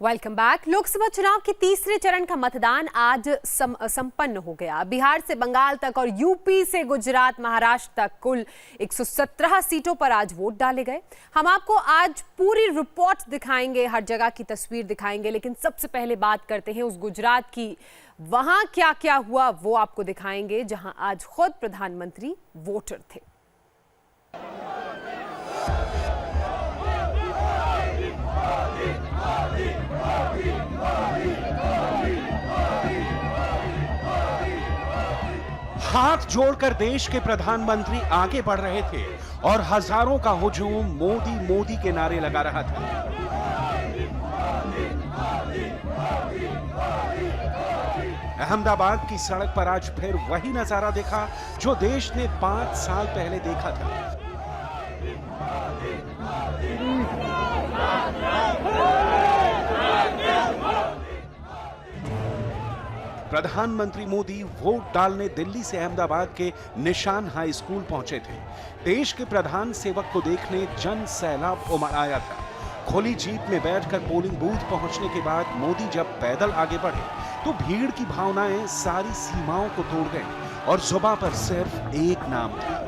Welcome back. Lok Sabha चुनाव के तीसरे चरण का मतदान आज संपन्न हो गया। बिहार से बंगाल तक और यूपी से गुजरात महाराष्ट्र तक कुल 117 सीटों पर आज वोट डाले गए। हम आपको आज पूरी रिपोर्ट दिखाएंगे, हर जगह की तस्वीर दिखाएंगे, लेकिन सबसे पहले बात करते हैं उस गुजरात की। वहां क्या क्या हुआ वो आपको दिखाएंगे, जहां आज खुद प्रधानमंत्री वोटर थे। हाथ जोड़कर देश के प्रधानमंत्री आगे बढ़ रहे थे और हजारों का हुजूम मोदी मोदी के नारे लगा रहा था। अहमदाबाद की सड़क पर आज फिर वही नजारा देखा जो देश ने 5 साल पहले देखा था। प्रधानमंत्री मोदी वोट डालने दिल्ली से अहमदाबाद के निशान हाई स्कूल पहुंचे थे। देश के प्रधान सेवक को देखने जन सैलाब उमड़ आया था। खुली जीप में बैठकर पोलिंग बूथ पहुंचने के बाद मोदी जब पैदल आगे बढ़े तो भीड़ की भावनाएं सारी सीमाओं को तोड़ गईं और जुबां पर सिर्फ एक नाम था।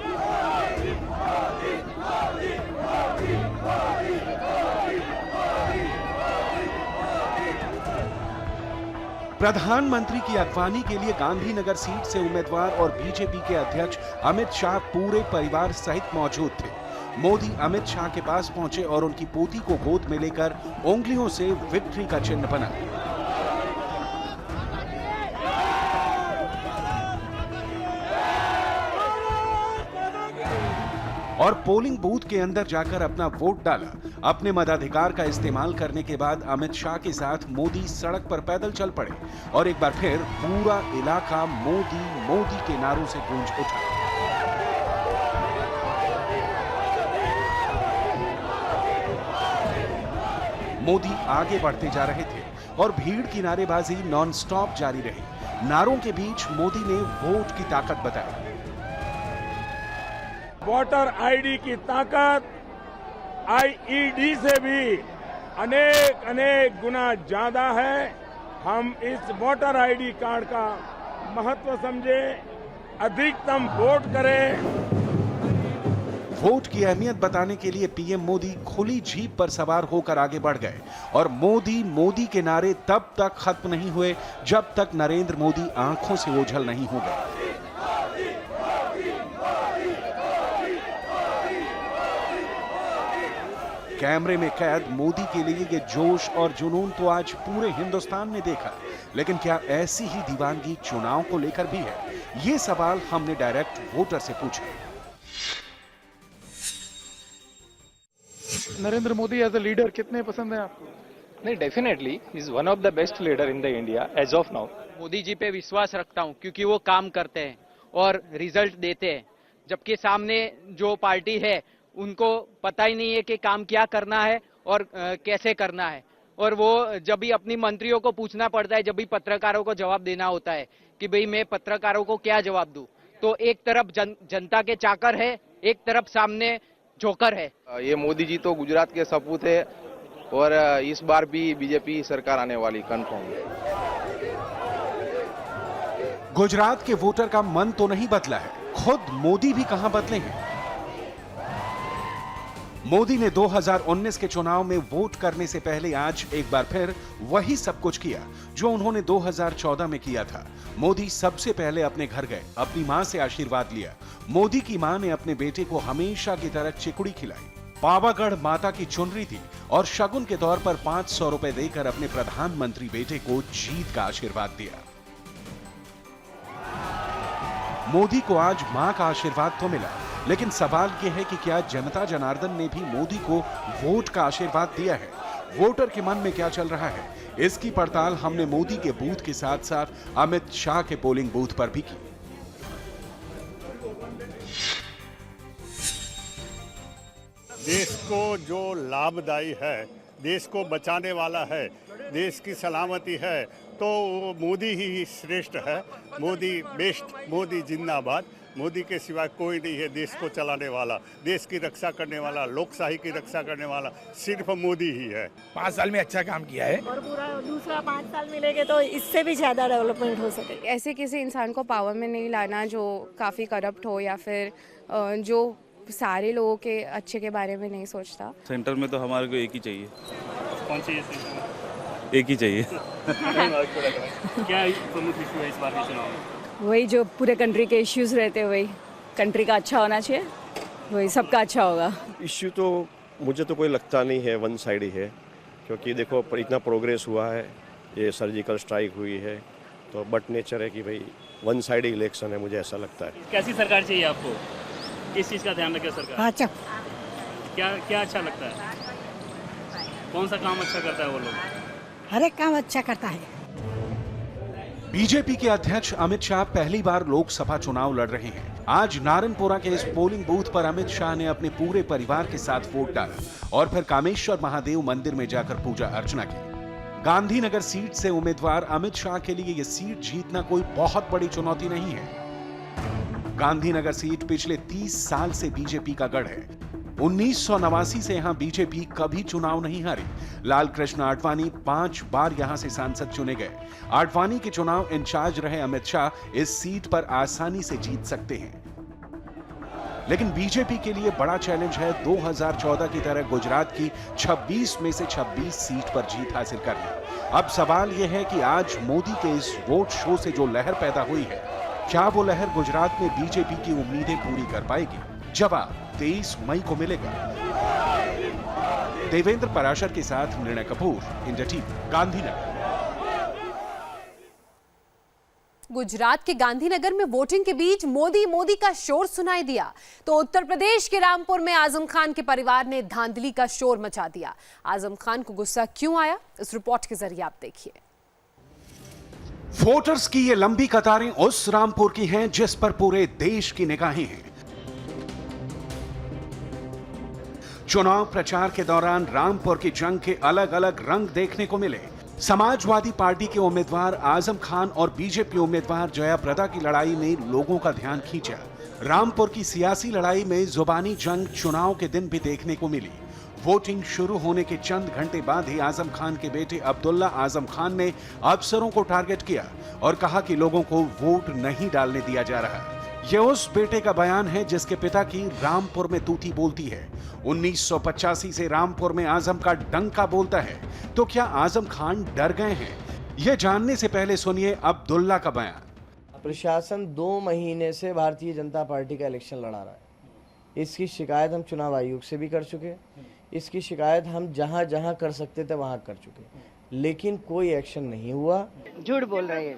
प्रधानमंत्री की अगवानी के लिए गांधीनगर सीट से उम्मीदवार और बीजेपी के अध्यक्ष अमित शाह पूरे परिवार सहित मौजूद थे। मोदी अमित शाह के पास पहुंचे और उनकी पोती को गोद में लेकर उंगलियों से विक्ट्री का चिन्ह बना। और पोलिंग बूथ के अंदर जाकर अपना वोट डाला। अपने मताधिकार का इस्तेमाल करने के बाद अमित शाह के साथ मोदी सड़क पर पैदल चल पड़े और एक बार फिर पूरा इलाका मोदी मोदी के नारों से गूंज उठा। मोदी आगे बढ़ते जा रहे थे और भीड़ की नारेबाजी नॉनस्टॉप जारी रही। नारों के बीच मोदी ने वोट की ताकत बताई। वोटर आईडी की ताकत आईईडी से भी अनेक गुना ज्यादा है। हम इस वोटर आईडी कार्ड का महत्व समझे, अधिकतम वोट करें। वोट की अहमियत बताने के लिए पीएम मोदी खुली जीप पर सवार होकर आगे बढ़ गए और मोदी मोदी के नारे तब तक खत्म नहीं हुए जब तक नरेंद्र मोदी आंखों से ओझल नहीं हो गए। कैमरे में कैद मोदी के लिए ये जोश और जुनून तो आज पूरे हिंदुस्तान ने देखा, लेकिन क्या ऐसी ही दीवानगी चुनाव को लेकर भी है? ये सवाल हमने डायरेक्ट वोटर से पूछा। Narendra Modi as a leader कितने पसंद है आपको? नहीं, definitely he is one of the best leader in the India as of now. Modi ji पे विश्वास रखता हूं क्योंकि वो काम करते हैं और रिजल्ट देते हैं, जबकि सामने जो पार्टी है उनको पता ही नहीं है कि काम क्या करना है और कैसे करना है। और वो जब भी अपनी मंत्रियों को पूछना पड़ता है, जब भी पत्रकारों को जवाब देना होता है कि भाई मैं पत्रकारों को क्या जवाब दूं, तो एक तरफ जनता के चाकर है, एक तरफ सामने जोकर है। ये मोदी जी तो गुजरात के सपूत है और इस बार भी बीजेपी सरकार आने वाली कंफर्म है। गुजरात के वोटर का मन तो नहीं बदला है, खुद मोदी भी कहां बदले हैं। मोदी ने 2019 के चुनाव में वोट करने से पहले आज एक बार फिर वही सब कुछ किया जो उन्होंने 2014 में किया था। मोदी सबसे पहले अपने घर गए, अपनी मां से आशीर्वाद लिया। मोदी की मां ने अपने बेटे को हमेशा की तरह चिकुड़ी खिलाई, पावागढ़ माता की चुनरी दी और शगुन के तौर पर 500 रुपए देकर अपने प्रधानमंत्री बेटे को जीत का आशीर्वाद दिया। मोदी को आज मां का आशीर्वाद तो मिला, लेकिन सवाल यह है कि क्या जनता जनार्दन ने भी मोदी को वोट का आशीर्वाद दिया है? वोटर के मन में क्या चल रहा है, इसकी पड़ताल हमने मोदी के बूथ के साथ साथ अमित शाह के पोलिंग बूथ पर भी की। देश को जो लाभदायी है, देश को बचाने वाला है, देश की सलामती है, तो मोदी ही श्रेष्ठ है। मोदी बेस्ट, मोदी जिंदाबाद। मोदी के सिवा कोई नहीं है देश को चलाने वाला, देश की रक्षा करने वाला, लोकशाही की रक्षा करने वाला सिर्फ मोदी ही है। 5 साल में अच्छा काम किया है और पूरा दूसरा 5 साल मिलेंगे तो इससे भी ज़्यादा डेवलपमेंट हो सके। ऐसे किसी इंसान को पावर में नहीं लाना जो काफ़ी करप्ट हो या फिर जो सारे लोगों के अच्छे के बारे में नहीं सोचता। सेंटर में तो हमारे को एक ही चाहिए। कौन सी एक ही चाहिए। क्या प्रमुख इशू है इस बार के चुनाव में? वही जो पूरे कंट्री के इश्यूज रहते हैं, वही कंट्री का अच्छा होना चाहिए, वही सबका अच्छा होगा। इश्यू तो मुझे तो कोई लगता नहीं है वन साइड ही है, क्योंकि देखो इतना प्रोग्रेस हुआ है, ये सर्जिकल स्ट्राइक हुई है, तो बट नेचर है कि भाई वन साइड इलेक्शन है, मुझे ऐसा लगता है। कैसी सरकार चाहिए आपको? किस चीज़ का ध्यान रखे सरकार? अच्छा, क्या अच्छा लगता है? कौन सा काम अच्छा करता है वो लोग? हर एक काम अच्छा करता है। बीजेपी के अध्यक्ष अमित शाह पहली बार लोकसभा चुनाव लड़ रहे हैं। आज नारायणपुरा के इस पोलिंग बूथ पर अमित शाह ने अपने पूरे परिवार के साथ वोट डाला और फिर कामेश्वर महादेव मंदिर में जाकर पूजा अर्चना की। गांधीनगर सीट से उम्मीदवार अमित शाह के लिए यह सीट जीतना कोई बहुत बड़ी चुनौती नहीं है। गांधीनगर सीट पिछले 30 साल से बीजेपी का गढ़ है। 1989 से यहां बीजेपी कभी चुनाव नहीं हारी। लाल कृष्ण आडवाणी 5 बार यहां से सांसद चुने गए। आडवाणी के चुनाव इंचार्ज रहे अमित शाह इस सीट पर आसानी से जीत सकते हैं। लेकिन बीजेपी के लिए बड़ा चैलेंज है 2014 की तरह गुजरात की 26 में से 26 सीट पर जीत हासिल करना। अब सवाल यह है कि आज मोदी के इस वोट शो से जो लहर पैदा हुई है, क्या वो लहर गुजरात में बीजेपी की उम्मीदें पूरी कर पाएगी? जवाब 23 मई को मिलेगा। देवेंद्र पराशर के साथ निर्णय कपूर, इंडिया टीवी, गांधीनगर। गुजरात के गांधीनगर में वोटिंग के बीच मोदी मोदी का शोर सुनाई दिया तो उत्तर प्रदेश के रामपुर में आजम खान के परिवार ने धांधली का शोर मचा दिया। आजम खान को गुस्सा क्यों आया, इस रिपोर्ट के जरिए आप देखिए। वोटर्स की ये लंबी कतारें उस रामपुर की हैं जिस पर पूरे देश की निगाहें हैं। चुनाव प्रचार के दौरान रामपुर की जंग के अलग अलग रंग देखने को मिले। समाजवादी पार्टी के उम्मीदवार आजम खान और बीजेपी उम्मीदवार जयाप्रदा की लड़ाई में लोगों का ध्यान खींचा। रामपुर की सियासी लड़ाई में जुबानी जंग चुनाव के दिन भी देखने को मिली। वोटिंग शुरू होने के चंद घंटे बाद ही आजम खान के बेटे अब्दुल्ला आजम खान ने अफसरों को टारगेट किया और कहा कि लोगों को वोट नहीं डालने दिया जा रहा। यह उस बेटे का बयान है जिसके पिता की रामपुर में तूती बोलती है। 1985 से रामपुर में आजम का डंका बोलता है। तो क्या आजम खान डर गए हैं? यह जानने से पहले सुनिए अब्दुल्ला का बयान। प्रशासन 2 महीने से भारतीय जनता पार्टी का इलेक्शन लड़ा रहा है। इसकी शिकायत हम चुनाव आयोग से भी कर चुके, इसकी शिकायत हम जहां जहां कर सकते थे वहां कर चुके, लेकिन कोई एक्शन नहीं हुआ। झूठ बोल रहे हैं।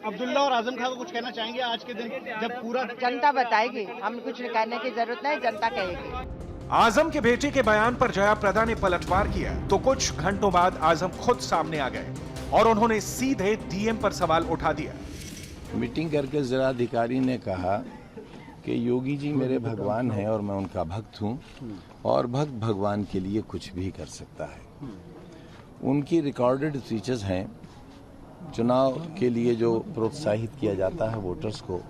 अब्दुल्ला और आजम खान को कुछ कहना चाहेंगे आज के दिन जब पूरा जनता बताएगी, हम कुछ कहने की जरूरत नहीं, जनता कहेगी। आजम के बेटे के बयान पर जयाप्रदा ने पलटवार किया तो कुछ घंटों बाद आजम खुद सामने आ गए और उन्होंने सीधे डीएम पर सवाल उठा दिया। मीटिंग करके जिलाधिकारी ने कहा कि योगी जी मेरे भगवान हैं और मैं उनका भक्त हूं और भक्त भगवान के लिए कुछ भी कर सकता है। उनकी रिकॉर्डेड स्पीचेस हैं। चुनाव के लिए जो प्रोत्साहित किया जाता है वोटर्स को,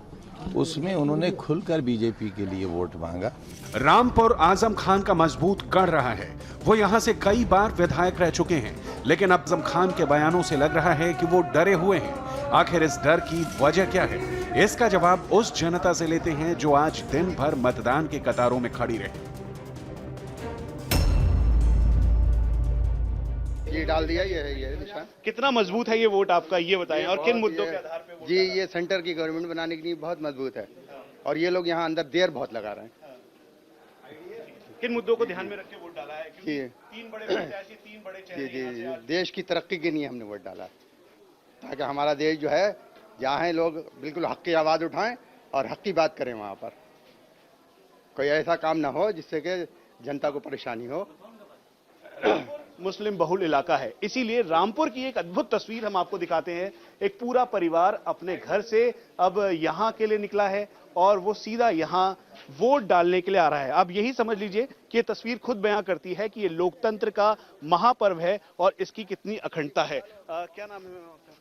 उसमें उन्होंने खुलकर बीजेपी के लिए वोट मांगा। रामपुर आजम खान का मजबूत गढ़ रहा है। वो यहां से कई बार विधायक रह चुके हैं, लेकिन आजम खान के बयानों से लग रहा है कि वो डरे हुए हैं। आखिर इस डर की वजह क्या है? इसका जवाब उस जनता से लेते हैं जो आज दिन भर मतदान के कतारों में खड़ी रही। ये डाल दिया, ये निशान। कितना मजबूत है ये वोट आपका, ये बताएं, और किन मुद्दों के आधार पे? जी, ये सेंटर की गवर्नमेंट बनाने के लिए बहुत मजबूत है और ये लोग यहाँ अंदर देर बहुत लगा रहे हैं। किन मुद्दों को ध्यान में रख के वोट डाला है? जी, 3 बड़े प्रत्याशी, 3 बड़े चेहरे। जी, देश की तरक्की के लिए हमने वोट डाला ताकि हमारा देश जो है जहाँ है लोग बिल्कुल हक की आवाज उठाएं और हक की बात करें। वहाँ पर कोई ऐसा काम ना हो जिससे कि जनता को परेशानी हो। मुस्लिम बहुल इलाका है। इसीलिए रामपुर की एक अद्भुत तस्वीर हम आपको दिखाते हैं। एक पूरा परिवार अपने घर से अब यहां के लिए निकला है और वो सीधा यहां वोट डालने के लिए आ रहा है। अब यही समझ लीजिए कि ये तस्वीर खुद बयां करती है कि ये लोकतंत्र का महापर्व है और इसकी कितनी अखंडता है। क्या नाम है आपका?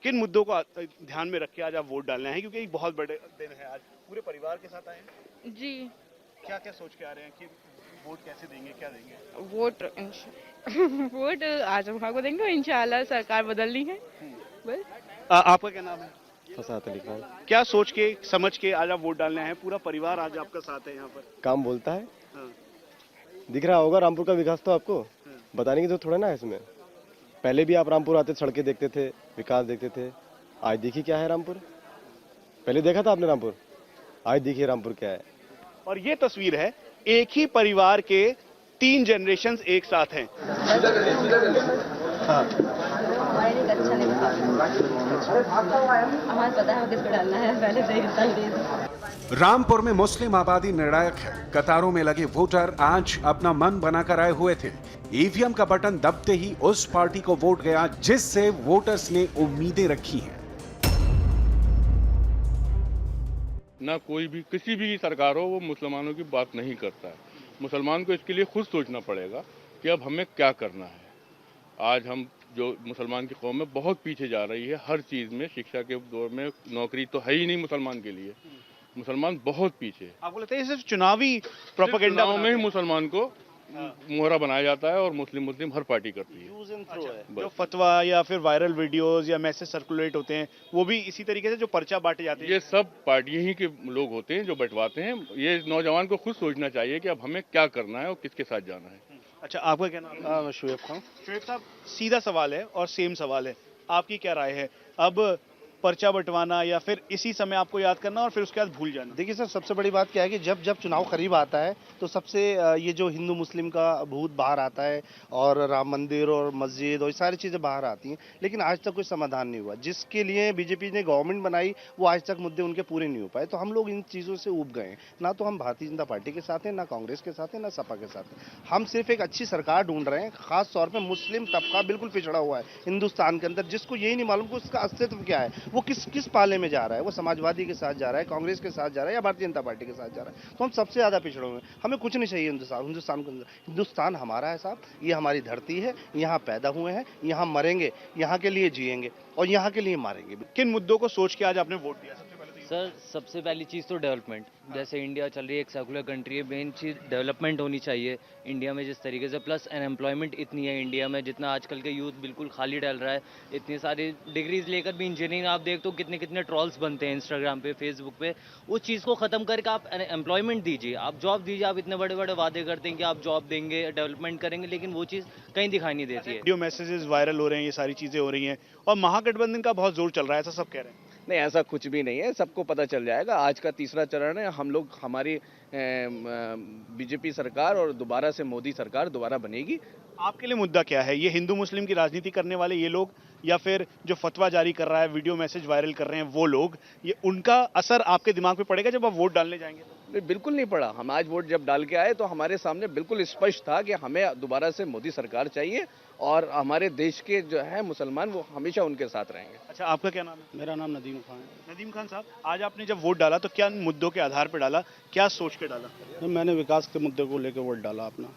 किन मुद्दों को ध्यान में रख के आज आप वोट डालने हैं? क्योंकि एक बहुत बड़े दिन है आज, पूरे परिवार के साथ आए हैं जी। क्या क्या सोच के आ रहे हैं कि वोट कैसे देंगे, क्या देंगे? वोट आजम खान को देंगे, इंशाल्लाह सरकार बदलनी है बस। आपका क्या नाम है? फसात अली खान। क्या सोच के समझ के आज आप वोट डालने हैं? पूरा परिवार आज आपका साथ है यहाँ पर। काम बोलता है, हाँ। दिख रहा होगा रामपुर का विकास तो आपको बताने की जरूरत थोड़ा ना है इसमें। पहले भी आप रामपुर आते, सड़कें देखते थे, विकास देखते थे। आज देखिए क्या है रामपुर। पहले देखा था आपने रामपुर, आज देखिए रामपुर क्या है। और ये तस्वीर है एक ही परिवार के 3 जनरेशन एक साथ हैं। हाँ। हमारे पता है किसको डालना है, पहले से ही रामपुर में मुस्लिम आबादी निर्णायक है। कतारों में लगे वोटर आज अपना मन बनाकर आए हुए थे। ईवीएम का बटन दबते ही उस पार्टी को वोट गया जिससे वोटर्स ने उम्मीदें रखी हैं। ना कोई भी किसी भी सरकार हो वो मुसलमानों की बात नहीं करता है। मुसलमान को इसके लिए खुद सोचना पड़ेगा कि अब हमें क्या करना है। आज हम जो मुसलमान की कौम में बहुत पीछे जा रही है हर चीज़ में, शिक्षा के दौर में नौकरी तो है ही नहीं मुसलमान के लिए। मुसलमान बहुत पीछे है। आपको लगता है सिर्फ चुनावी प्रोपेगेंडा में ही मुसलमान को मोहरा बनाया जाता है और मुस्लिम हर पार्टी करती है। जो फतवा या फिर वायरल वीडियोस या मैसेज सर्कुलेट होते हैं वो भी इसी तरीके से जो पर्चा बांटे जाते हैं, ये सब पार्टियां ही के लोग होते हैं जो बंटवाते हैं। ये नौजवान को खुद सोचना चाहिए कि अब हमें क्या करना है और किसके साथ जाना है। अच्छा, आपका क्या नाम है? शुएब खान। शुएब साहब, सीधा सवाल है और सेम सवाल है, आपकी क्या राय है? अब पर्चा बंटवाना या फिर इसी समय आपको याद करना और फिर उसके बाद भूल जाना? देखिए सर, सबसे बड़ी बात क्या है कि जब जब चुनाव करीब आता है तो सबसे ये जो हिंदू मुस्लिम का भूत बाहर आता है और राम मंदिर और मस्जिद और ये सारी चीज़ें बाहर आती हैं, लेकिन आज तक कोई समाधान नहीं हुआ। जिसके लिए बीजेपी ने गवर्नमेंट बनाई वो आज तक मुद्दे उनके पूरे नहीं हो पाए। तो हम लोग इन चीज़ों से ऊब गए हैं। ना तो हम भारतीय जनता पार्टी के साथ हैं, ना कांग्रेस के साथ हैं, ना सपा के साथ हैं। हम सिर्फ एक अच्छी सरकार ढूंढ रहे हैं। खास तौर पर मुस्लिम तबका बिल्कुल पिछड़ा हुआ है हिंदुस्तान के अंदर, जिसको यही नहीं मालूम कि उसका अस्तित्व क्या है, वो किस पाले में जा रहा है। वो समाजवादी के साथ जा रहा है, कांग्रेस के साथ जा रहा है या भारतीय जनता पार्टी के साथ जा रहा है। तो हम सबसे ज्यादा पिछड़े हुए हैं। हमें कुछ नहीं चाहिए हिंदुस्तान के अंदर। हिंदुस्तान हमारा है साहब, ये हमारी धरती है, यहाँ पैदा हुए हैं, यहाँ मरेंगे, यहाँ के लिए जिएंगे और यहाँ के लिए मारेंगे। किन मुद्दों को सोच के आज आपने वोट दिया? सर, सबसे पहली चीज़ तो डेवलपमेंट। जैसे इंडिया चल रही है, एक सेकुलर कंट्री है, मेन चीज़ डेवलपमेंट होनी चाहिए इंडिया में जिस तरीके से। प्लस अनएम्प्लॉयमेंट इतनी है इंडिया में, जितना आजकल के यूथ बिल्कुल खाली डल रहा है। इतनी सारी डिग्रीज लेकर भी इंजीनियरिंग आप देख तो कितने ट्रॉल्स बनते हैं इंस्टाग्राम पे, फेसबुक पे। उस चीज़ को ख़त्म करके आप एम्प्लॉयमेंट दीजिए, आप जॉब दीजिए। आप इतने बड़े बड़े वादे करते हैं कि आप जॉब देंगे, डेवलपमेंट करेंगे, लेकिन वो चीज़ कहीं दिखाई नहीं देती है। वीडियो मैसेजेस वायरल हो रहे हैं, ये सारी चीज़ें हो रही हैं और महागठबंधन का बहुत जोर चल रहा है, ऐसा सब कह रहे हैं। नहीं, ऐसा कुछ भी नहीं है, सबको पता चल जाएगा। आज का तीसरा चरण है। हम लोग, हमारी बीजेपी सरकार और दोबारा से मोदी सरकार दोबारा बनेगी। आपके लिए मुद्दा क्या है? ये हिंदू मुस्लिम की राजनीति करने वाले ये लोग, या फिर जो फतवा जारी कर रहा है, वीडियो मैसेज वायरल कर रहे हैं वो लोग, ये उनका असर आपके दिमाग पे पड़ेगा जब आप वोट डालने जाएंगे? बिल्कुल नहीं पड़ा। हम आज वोट जब डाल के आए तो हमारे सामने बिल्कुल स्पष्ट था कि हमें दोबारा से मोदी सरकार चाहिए और हमारे देश के जो है मुसलमान वो हमेशा उनके साथ रहेंगे। अच्छा, आपका क्या नाम है? मेरा नाम नदीम खान है। नदीम खान साहब, आज आपने जब वोट डाला तो क्या मुद्दों के आधार पर डाला, क्या सोच के डाला? तो मैंने विकास के मुद्दे को लेकर वोट डाला अपना,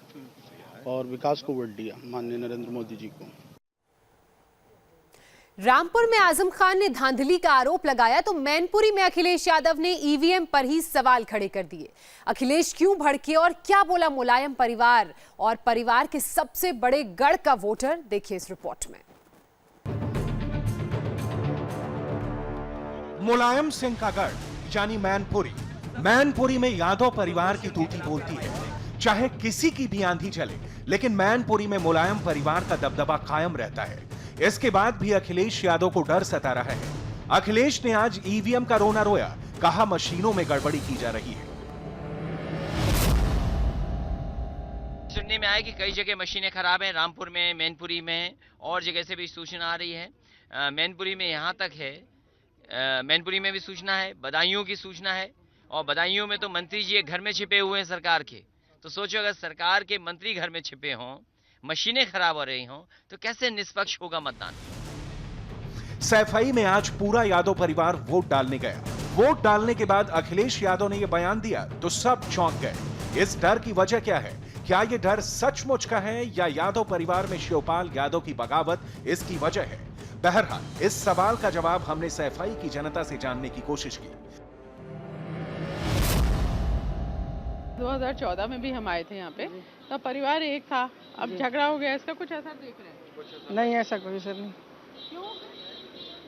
और विकास को वोट दिया, माननीय नरेंद्र मोदी जी को। रामपुर में आजम खान ने धांधली का आरोप लगाया तो मैनपुरी में अखिलेश यादव ने ईवीएम पर ही सवाल खड़े कर दिए। अखिलेश क्यों भड़के और क्या बोला मुलायम परिवार और परिवार के सबसे बड़े गढ़ का वोटर, देखिए इस रिपोर्ट में। मुलायम सिंह का गढ़ यानी मैनपुरी। मैनपुरी में यादव परिवार की टूटी बोलती है। चाहे किसी की भी आंधी चले, लेकिन मैनपुरी में मुलायम परिवार का दबदबा कायम रहता है। इसके बाद भी अखिलेश यादव को डर सता रहा है। अखिलेश ने आज ईवीएम का रोना रोया, कहा मशीनों में गड़बड़ी की जा रही है। सुनने में आया कि कई जगह मशीनें खराब हैं, रामपुर में, मैनपुरी में और जगह से भी सूचना आ रही है। मैनपुरी में यहाँ तक है, मैनपुरी में भी सूचना है, बदायूं की सूचना है, और बदायूं में तो मंत्री जी घर में छिपे हुए हैं सरकार के। तो सोचो, अगर सरकार के मंत्री घर में छिपे हों, मशीनें खराब हो रही हों तो कैसे निष्पक्ष होगा मतदान? सैफई में आज पूरा यादव परिवार वोट डालने गया। वोट डालने के बाद अखिलेश यादव ने यह बयान दिया तो सब चौंक गए। इस डर की वजह क्या है? क्या यह डर सचमुच का है या यादव परिवार में शिवपाल यादव की बगावत इसकी वजह है? बहरहाल इस सवाल का जवाब हमने सैफई की जनता से जानने की कोशिश की। 2014 में भी हम आए थे यहाँ पे, तब परिवार एक था, अब झगड़ा हो गया, इसका कुछ असर देख रहे हैं? नहीं, ऐसा कोई असर नहीं। क्यों?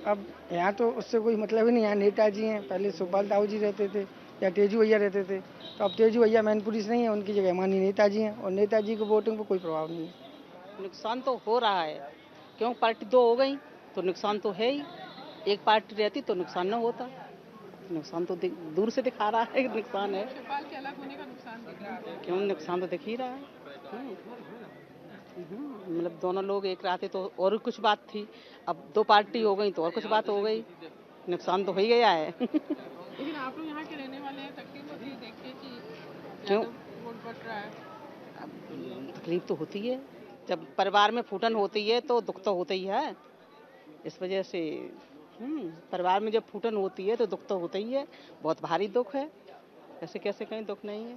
अब यहाँ तो उससे कोई मतलब ही नहीं। यहाँ नेताजी हैं, पहले सुखपाल ताऊ जी रहते थे या तेजू भैया रहते थे, तो अब तेजू भैया मैनपुरी से नहीं है, उनकी जगह माननीय नेताजी हैं, और नेताजी को वोटिंग पर कोई प्रभाव नहीं है। नुकसान तो हो रहा है, क्यों पार्टी दो हो गई तो नुकसान तो है ही। एक पार्टी रहती तो नुकसान न होता। नुकसान तो दूर से दिखा रहा है, नुकसान है। शिवपाल के अलग होने का नुकसान दिख रहा है। क्यों? नुकसान तो दिख ही रहा है। मतलब दोनों लोग एक रहते तो और कुछ बात थी, अब दो पार्टी हो गई तो और कुछ बात हो गई। नुकसान तो हो ही गया है। लेकिन आप लोग यहाँ के रहने वाले हैं, तकलीफ होती है देख के कि क्यों वोट बट रहा है? तकलीफ तो होती है, जब परिवार में फूटन होती है तो दुख तो होता ही है। इस वजह से परिवार में जब फूटन होती है तो दुख तो होता ही है, बहुत भारी दुख है। ऐसे कैसे कहीं दुख नहीं है?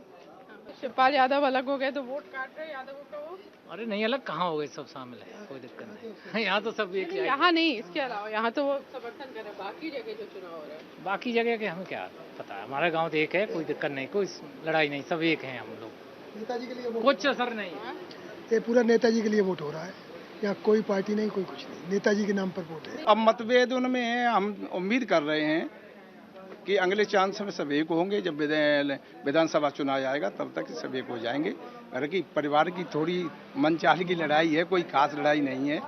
शिवपाल यादव अलग हो गए तो वोट काट रहे यादव को? अरे नहीं, अलग कहाँ हो गए, सब शामिल है, कोई दिक्कत नहीं। यहाँ तो सब एक। यहाँ नहीं, इसके अलावा यहाँ तो वो समर्थन कर रहे हैं, बाकी जगह जो चुनाव हो रहा है। बाकी जगह के हमें क्या पता है, हमारा गांव तो एक है, कोई दिक्कत नहीं, कोई लड़ाई नहीं, सब एक हैं हम लोग। नेताजी के लिए कुछ असर नहीं है। ये पूरा नेताजी के लिए वोट हो रहा है, या कोई पार्टी नहीं, कोई कुछ नहीं, नेताजी के नाम पर वोट है। अब मतभेद उनमें है, हम उम्मीद कर रहे हैं कि अगले चांस में सब एक होंगे। जब विधानसभा चुनाव आएगा तब तक सब एक हो जाएंगे। अरे कि परिवार की थोड़ी मनचाही की लड़ाई है, कोई खास लड़ाई नहीं है,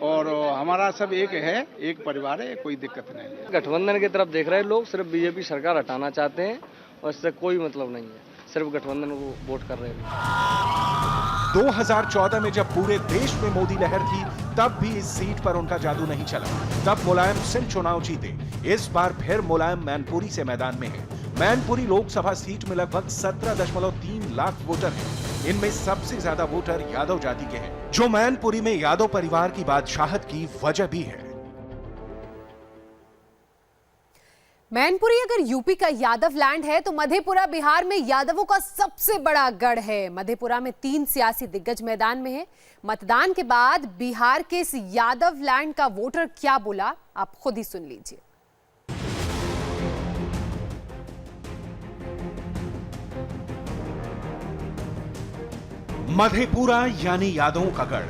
और हमारा सब एक है, एक परिवार है, कोई दिक्कत नहीं है। गठबंधन की तरफ देख रहे हैं लोग, सिर्फ बीजेपी सरकार हटाना चाहते हैं और इससे कोई मतलब नहीं है, सिर्फ गठबंधन को वोट कर रहे हैं। 2014 में जब पूरे देश में मोदी लहर थी तब भी इस सीट पर उनका जादू नहीं चला। तब मुलायम सिंह चुनाव जीते। इस बार फिर मुलायम मैनपुरी से मैदान में है। मैनपुरी लोकसभा सीट में लगभग 17.3 लाख वोटर हैं। इनमें सबसे ज्यादा वोटर यादव जाति के हैं, जो मैनपुरी में यादव परिवार की बादशाहत की वजह भी है। मैनपुरी अगर यूपी का यादव लैंड है तो मधेपुरा बिहार में यादवों का सबसे बड़ा गढ़ है। मधेपुरा में 3 सियासी दिग्गज मैदान में है। मतदान के बाद बिहार के इस यादव लैंड का वोटर क्या बोला, आप खुद ही सुन लीजिए। मधेपुरा यानी यादवों का गढ़।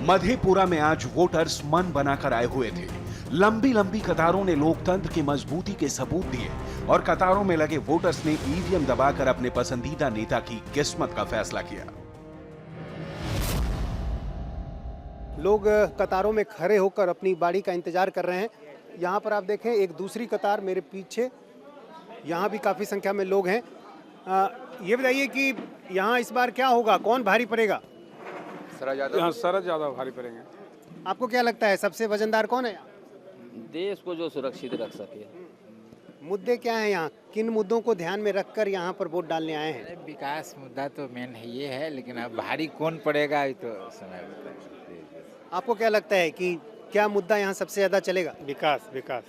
मधेपुरा में आज वोटर्स मन बनाकर आए हुए थे। लंबी लंबी कतारों ने लोकतंत्र की मजबूती के सबूत दिए और कतारों में लगे वोटर्स ने ईवीएम दबाकर अपने पसंदीदा नेता की किस्मत का फैसला किया। लोग कतारों में खड़े होकर अपनी बारी का इंतजार कर रहे हैं। यहाँ पर आप देखें, एक दूसरी कतार मेरे पीछे, यहाँ भी काफी संख्या में लोग हैं। ये बताइए कि यहाँ इस बार क्या होगा, कौन भारी पड़ेगा? शरद यादव भारी पड़ेंगे। आपको क्या लगता है सबसे वजनदार कौन है? देश को जो सुरक्षित रख सके। मुद्दे क्या हैं यहाँ, किन मुद्दों को ध्यान में रखकर यहाँ पर वोट डालने आए हैं? विकास मुद्दा तो मेन है, ये है, लेकिन अब भारी कौन पड़ेगा ये तो समय बताएगा। आपको क्या लगता है कि क्या मुद्दा यहाँ सबसे ज्यादा चलेगा? विकास।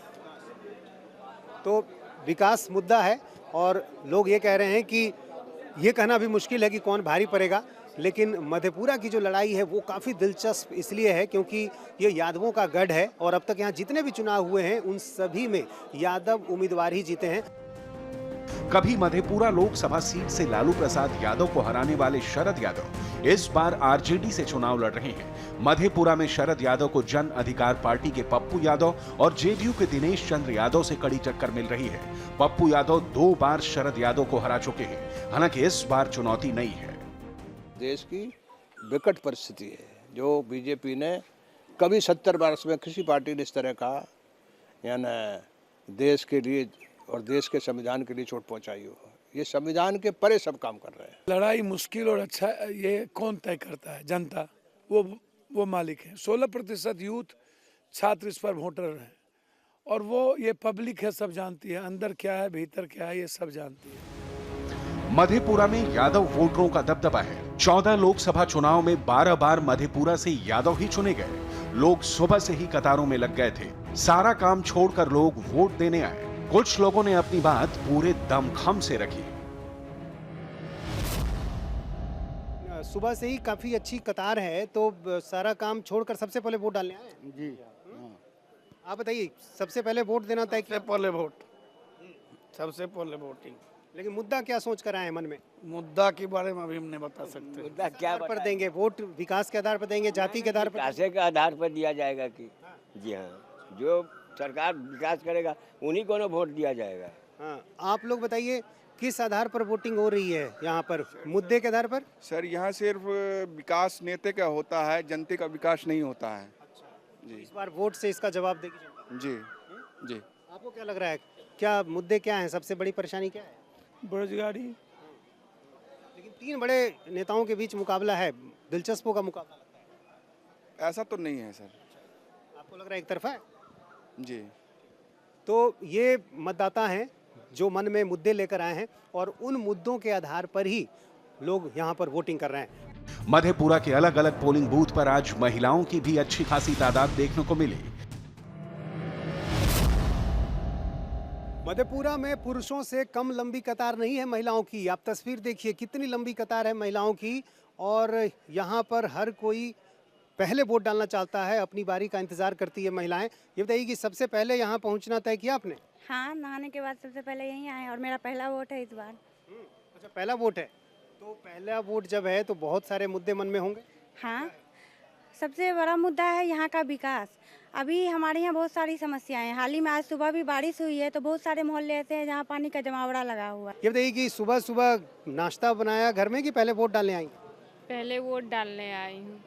तो विकास मुद्दा है, और लोग ये कह रहे हैं कि ये कहना भी मुश्किल है कि कौन भारी पड़ेगा, लेकिन मधेपुरा की जो लड़ाई है वो काफ़ी दिलचस्प इसलिए है क्योंकि ये यादवों का गढ़ है, और अब तक यहाँ जितने भी चुनाव हुए हैं उन सभी में यादव उम्मीदवार ही जीते हैं। कभी मधेपुरा लोकसभा सीट से लालू प्रसाद यादव को हराने वाले शरद यादव इस बार आरजेडी से चुनाव लड़ रहे हैं। मधेपुरा में शरद यादव को जन अधिकार पार्टी के पप्पू यादव और जेडीयू के दिनेश चंद्र यादव से कड़ी टक्कर मिल रही है। पप्पू यादव 2 बार शरद यादव को हरा चुके हैं। हालांकि इस बार चुनौती नई है। देश की विकट परिस्थिति है, जो बीजेपी ने कभी 70 वर्ष में किसी पार्टी ने इस तरह का यानी देश के लिए और देश के संविधान के लिए चोट पहुंचाई हो। ये संविधान के परे सब काम कर रहे हैं। लड़ाई मुश्किल और अच्छा ये कौन तय करता है? जनता, वो मालिक है। 16% यूथ छात्र इस पर वोटर हैं, और वो ये पब्लिक है, सब जानती है अंदर क्या है भीतर क्या है, ये सब जानती है। मधेपुरा में यादव वोटरों का दबदबा है। 14 लोकसभा चुनाव में 12 बार मधेपुरा से यादव ही चुने गए। लोग सुबह से ही कतारों में लग गए थे। सारा काम छोड़कर लोग वोट देने आए। कुछ लोगों ने अपनी बात पूरे दमखम से रखी। सुबह से ही काफी अच्छी कतार है, तो सारा काम छोड़कर सबसे पहले वोट डालने आए। जी आप बताइए, सबसे पहले वोट देना तय किया? पहले वोट, सबसे पहले वोटिंग। लेकिन मुद्दा क्या सोच कर आए हैं मन में? मुद्दा के बारे में अभी हम नहीं बता सकते। मुद्दा क्या पर देंगे वोट? विकास के आधार पर देंगे, जाति के आधार पर? विकास के आधार पर दिया जाएगा कि जी हाँ, जो सरकार विकास करेगा उन्हीं को ना वोट दिया जाएगा। हाँ, आप लोग बताइए किस आधार पर वोटिंग हो रही है यहाँ पर? मुद्दे के आधार पर? सर यहाँ सिर्फ विकास नेता का होता है, जनता का विकास नहीं होता है। जी, इस बार वोट से इसका जवाब देगी जनता। जी जी। आपको क्या लग रहा है, क्या मुद्दे क्या हैं? सबसे बड़ी परेशानी क्या है? बेरोजगारी। लेकिन 3 बड़े नेताओं के बीच मुकाबला है, दिलचस्पों का मुकाबला लगता है। ऐसा तो नहीं है सर। आपको लग रहा है एक तरफा है? जी। तो ये मतदाता हैं जो मन में मुद्दे लेकर आए हैं और उन मुद्दों के आधार पर ही लोग यहाँ पर वोटिंग कर रहे हैं। मधेपुरा के अलग अलग पोलिंग बूथ पर आज महिलाओं की भी अच्छी खासी तादाद देखने को मिली। मधेपुरा में पुरुषों से कम लंबी कतार नहीं है महिलाओं की। आप तस्वीर देखिए कितनी लंबी कतार है महिलाओं की, और यहाँ पर हर कोई पहले वोट डालना चाहता है, अपनी बारी का इंतजार करती है महिलाएं। ये बताइए कि सबसे पहले यहाँ पहुँचना तय किया आपने? हाँ, नहाने के बाद सबसे पहले यहीं आए और मेरा पहला वोट है इस बार। अच्छा, पहला वोट है। तो पहला वोट जब है तो बहुत सारे मुद्दे मन में होंगे। हाँ, सबसे बड़ा मुद्दा है यहाँ का विकास। अभी हमारे यहाँ बहुत सारी समस्याएं हैं। हाल ही में आज सुबह भी बारिश हुई है, तो बहुत सारे मोहल्ले ऐसे हैं जहाँ पानी का जमावड़ा लगा हुआ है। ये बताइए कि सुबह सुबह नाश्ता बनाया घर में कि पहले वोट डालने आई? पहले वोट डालने आई हूँ।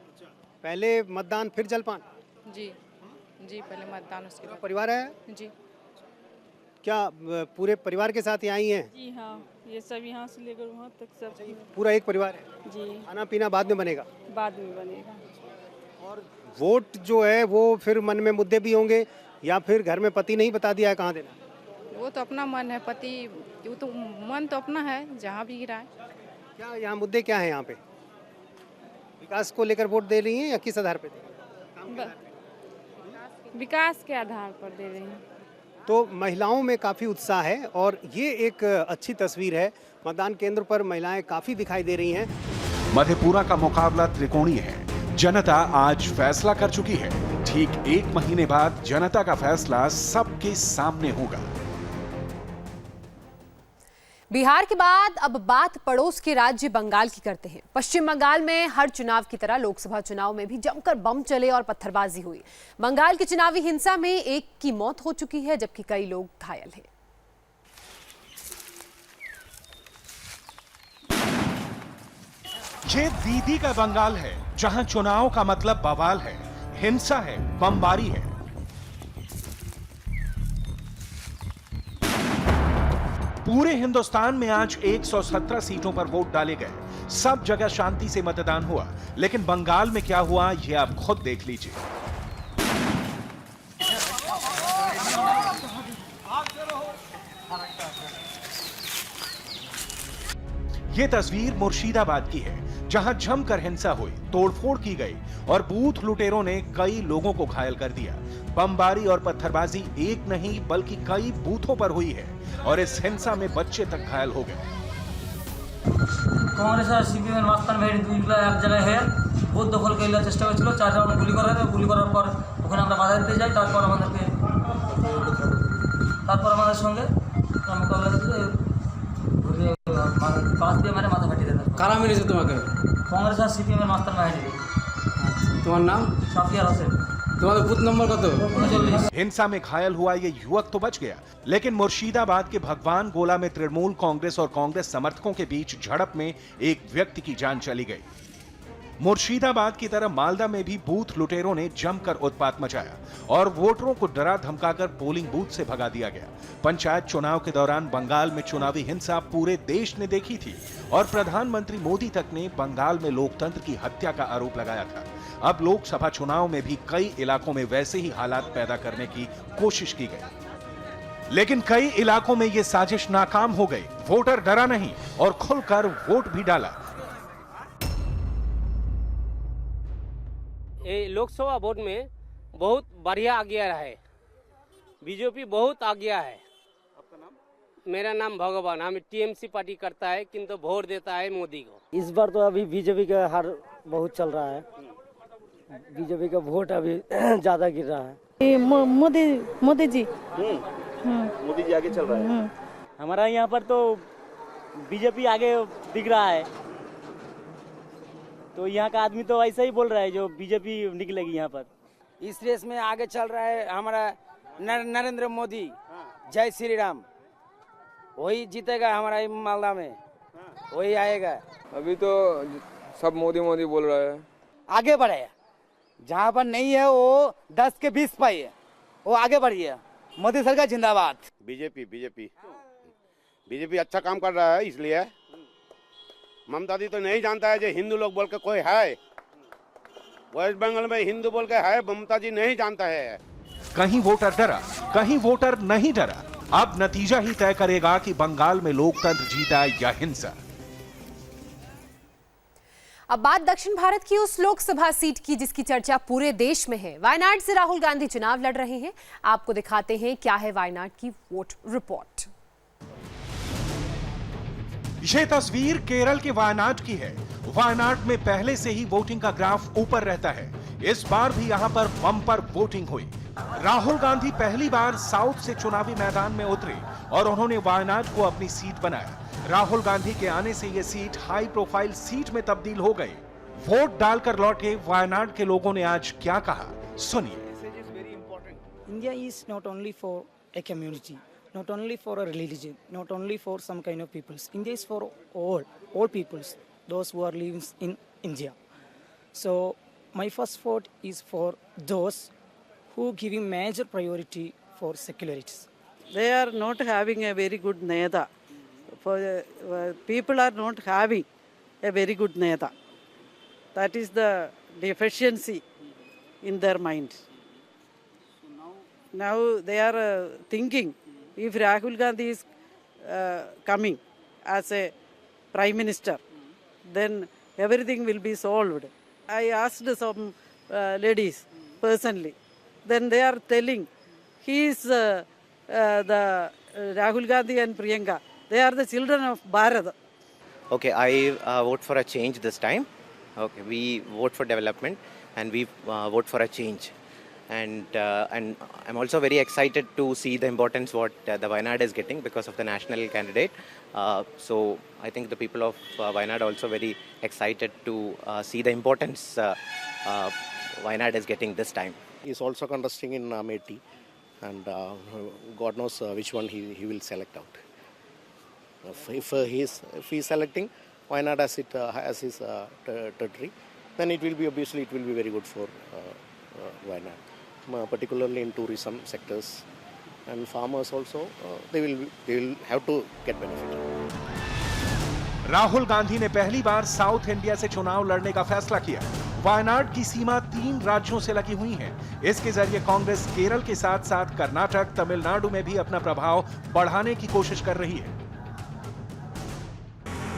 पहले मतदान फिर जलपान? जी जी, पहले मतदान उसके बाद परिवार है? जी। क्या पूरे परिवार के साथ ही आई हैं? जी हाँ, ये सब यहाँ से लेकर वहाँ तक सब पूरा एक परिवार है? जी। खाना पीना बाद में बनेगा? बाद में बनेगा। और वोट जो है वो फिर मन में मुद्दे भी होंगे, या फिर घर में पति नहीं बता दिया है कहाँ देना? वो तो अपना मन है, पति वो तो मन तो अपना है जहाँ भी गिराए। क्या यहाँ मुद्दे क्या है? यहाँ पे विकास को लेकर वोट दे रही हैं या किस आधार पे? विकास के आधार पर दे रही हैं। तो महिलाओं में काफ़ी उत्साह है और ये एक अच्छी तस्वीर है। मतदान केंद्र पर महिलाएं काफ़ी दिखाई दे रही हैं। मधेपुरा का मुकाबला त्रिकोणीय है। जनता आज फैसला कर चुकी है। ठीक 1 महीने बाद जनता का फैसला सबके सामने होगा। बिहार के बाद अब बात पड़ोस के राज्य बंगाल की करते हैं। पश्चिम बंगाल में हर चुनाव की तरह लोकसभा चुनाव में भी जमकर बम चले और पत्थरबाजी हुई। बंगाल की चुनावी हिंसा में एक की मौत हो चुकी है, जबकि कई लोग घायल हैं। ये दीदी का बंगाल है, जहां चुनाव का मतलब बवाल है, हिंसा है, बमबारी है। पूरे हिंदुस्तान में आज 117 सीटों पर वोट डाले गए। सब जगह शांति से मतदान हुआ, लेकिन बंगाल में क्या हुआ ये आप खुद देख लीजिए। ये तस्वीर मुर्शिदाबाद की है, जहां जमकर हिंसा हुई, तोड़फोड़ की गई और बूथ लुटेरों ने कई लोगों को घायल कर दिया। बमबारी और पत्थरबाजी एक नहीं बल्कि कई बूथों पर हुई है और इस हिंसा में बच्चे तक घायल हो गए। कांग्रेस আর সিপিএমের মাঝখান ভেড়ি দুইগুলো এক জায়গায় হয়ে বুথ দখল করার চেষ্টা করেছিল। 4 রাউন্ড গুলি করা হয়। গুলি করার পর ওখানে আমরা বাধা দিতে যাই। তারপর আমাদের সঙ্গে মোকাবিলা করে ঘুরিয়ে পাশ দিয়ে মারে মাথা ফাটিয়ে দেয়। কারা মেরেছে তোমাকে? कांग्रेस আর সিপিএমের মাঝখান ভেড়ি। তোমার নাম? সাফিয়া হোসেন। तुम्हारा बूथ नंबर कत? हिंसा में घायल हुआ ये युवक तो बच गया, लेकिन मुर्शिदाबाद के भगवान गोला में तृणमूल कांग्रेस और कांग्रेस समर्थकों के बीच झड़प में एक व्यक्ति की जान चली गई। मुर्शिदाबाद की तरह मालदा में भी बूथ लुटेरों ने जमकर उत्पात मचाया और वोटरों को डरा धमकाकर पोलिंग बूथ से भगा दिया गया। पंचायत चुनाव के दौरान बंगाल में चुनावी हिंसा पूरे देश ने देखी थी और प्रधानमंत्री मोदी तक ने बंगाल में लोकतंत्र की हत्या का आरोप लगाया था। अब लोकसभा चुनाव में भी कई इलाकों में वैसे ही हालात पैदा करने की कोशिश की गई। लेकिन कई इलाकों में ये साजिश नाकाम हो गई। वोटर डरा नहीं और खुलकर वोट भी डाला। ये लोकसभा वोट में बहुत बढ़िया आ गया है, बीजेपी बहुत आ गया है। आपका नाम? मेरा नाम भगवान, हम टीएमसी पार्टी करता है किंतु वोट देता है मोदी को। इस बार तो अभी बीजेपी का हार बहुत चल रहा है, बीजेपी का वोट अभी ज्यादा गिर रहा है। मोदी जी मोदी जी आगे चल रहा है। हमारा यहाँ पर तो बीजेपी आगे दिख रहा है, तो यहाँ का आदमी तो ऐसा ही बोल रहा है जो बीजेपी निकलेगी यहाँ पर। इस रेस में आगे चल रहा है हमारा नरेंद्र मोदी। जय श्री राम, वही जीतेगा हमारा मालदा में, वही आएगा। अभी तो सब मोदी मोदी बोल रहा है। आगे बढ़े, जहाँ पर नहीं है वो 10 के 20 पाई है, वो आगे बढ़िए। मोदी सरकार जिंदाबाद। बीजेपी अच्छा काम कर रहा है, इसलिए ममता दी तो नहीं जानता है जो हिंदू लोग बोल के कोई है। वेस्ट बंगाल में हिंदू बोल के है, ममता जी नहीं जानता है। कहीं वोटर डरा, कहीं वोटर नहीं डरा। अब नतीजा ही तय करेगा कि बंगाल में लोकतंत्र जीता या हिंसा। अब बात दक्षिण भारत की उस लोकसभा सीट की जिसकी चर्चा पूरे देश में है। वायनाड से राहुल गांधी चुनाव लड़ रहे हैं। आपको दिखाते हैं क्या है वायनाड की वोट रिपोर्ट। ये तस्वीर केरल के वायनाड की है। वायनाड में पहले से ही वोटिंग का ग्राफ ऊपर रहता है। इस बार भी यहां पर बम्पर वोटिंग हुई। राहुल गांधी पहली बार साउथ से चुनावी मैदान में उतरे और उन्होंने वायनाड को अपनी सीट बनाया। राहुल गांधी के आने से यह सीट हाई प्रोफाइल सीट में तब्दील हो गई। वोट डालकर लौटे वायनाड के लोगों ने आज क्या कहा, सुनिए। India is not only for a community, not only for a religion, not only for some kind of peoples. India is for all peoples, those who are living in India. So my first vote is for those who giving major priority for secularities. They are not having a very good neta. For people are not having a very good neta. That is the deficiency in their minds. Now they are thinking if Rahul Gandhi is coming as a prime minister, then everything will be solved. I asked some ladies personally, then they are telling he is the Rahul Gandhi and Priyanka. They are the children of Bharat. Okay, I vote for a change this time. Okay, we vote for development and we vote for a change. And I'm also very excited to see the importance what the Wayanad is getting because of the national candidate. So I think the people of Wayanad also very excited to see the importance Wayanad is getting this time. He's also contesting in Amethi, and God knows which one he will select out. If he's selecting Wayanad as his territory, then it will be very good for Wayanad, particularly in tourism sectors, and farmers also. They will have to get benefit. Rahul Gandhi ने पहली बार south India से चुनाव लड़ने का फैसला किया। वायनाड की सीमा 3 राज्यों से लगी हुई है। इसके जरिए कांग्रेस केरल के साथ साथ कर्नाटक, तमिलनाडु में भी अपना प्रभाव बढ़ाने की कोशिश कर रही है।